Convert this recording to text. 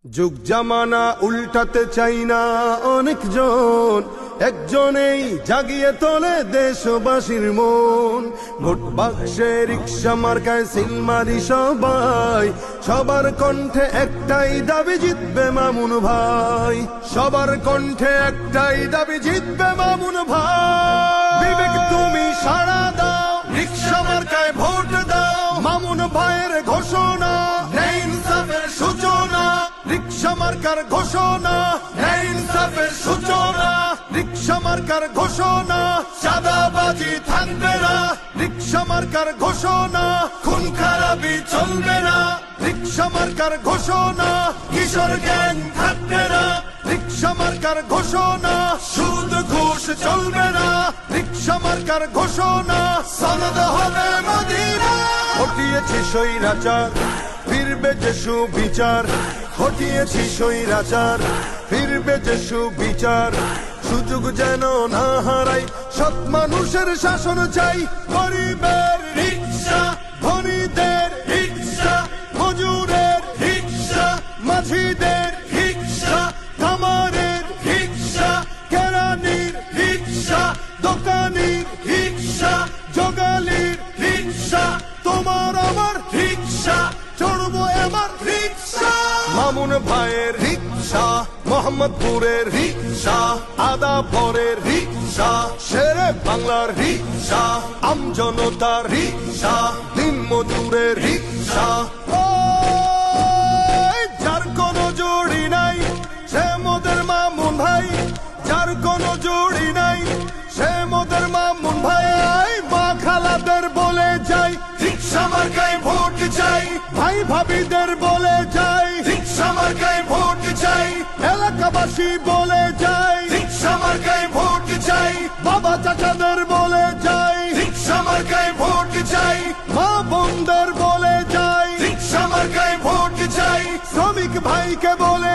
যুগ জামানা উল্টাতে চাই না অনেকজন, একজনেই জাগিয়ে তোলে দেশবাসীর মন। ভোট বাক্সে রিক্সা মার্কায় সিল মারি সবাই, সবার কণ্ঠে একটাই দাবি জিতবে মামুন ভাই। সবার কণ্ঠে একটাই দাবি জিতবে মামুন ভাই। বিবেক তুমি সাড়া দাও, রিক্সা মার্কায় ভোট দাও। মামুন ভাইয়ের ঘোষণা, ন্যায় ইনসাফের সূচনা। রিক্সা মার্কার ঘোষণা, ন্যায় ইনসাফের সূচনা। রিক্সা মার্কার ঘোষণা, চাঁদাবাজি থাকবে না। রিক্সা মার্কার ঘোষণা, খুন খারাপি চলবে না। রিক্সা মার্কার ঘোষণা, কিশোর গ্যাং থাকবে না। রিক্সা মার্কার ঘোষণা, সুদ ঘুষ চলবে না। রিক্সা মার্কার ঘোষণা, সনদ হবে মদিনা। হটিয়েছি স্বৈরাচার, ফিরবে যে সুবিচার। হটিয়েছি স্বৈরাচার, ফিরবে যে সুবিচার। সুযোগ যেন না হারাই, সৎ মানুষের শাসন চাই। গরিবের রিক্সা, ধনীদের রিক্সা, মজুরের রিক্সা, মাঝিদের রিক্সা, কামারের রিক্সা, কেরানির রিক্সা, দোকানির রিক্সা, জোগালির রিক্সা। তোমার আমার রিক্সা, চড়বো এবার রিক্সা। মামুন ভাইয়ের রিক্সা, মোহাম্মদপুরের রিক্সা, আদাবরের রিক্সা, শেরে বাংলার রিক্সা, আমজনতার রিক্সা, দিন মজুরের রিক্সা। যার কোনো জুড়ি নাই সে মোদের মামুন ভাই। যার কোনো জুড়ি নাই সে মোদের মামুন ভাই। মা খালাদের বলে যাই, রিক্সা মার্কায় ভোট চাই। ভাই ভাবিদের বলে যাই, রিক্সা মার্কায় ভোট চাই। এলাকাবাসী বলে যাই, রিক্সা মার্কায় ভোট চাই। বাবা চাচাদের বলে যাই, রিক্সা মার্কায় ভোট চাই। মা বোনদের বলে যাই, রিক্সা মার্কায় ভোট চাই। শ্রমিক ভাইকে বলে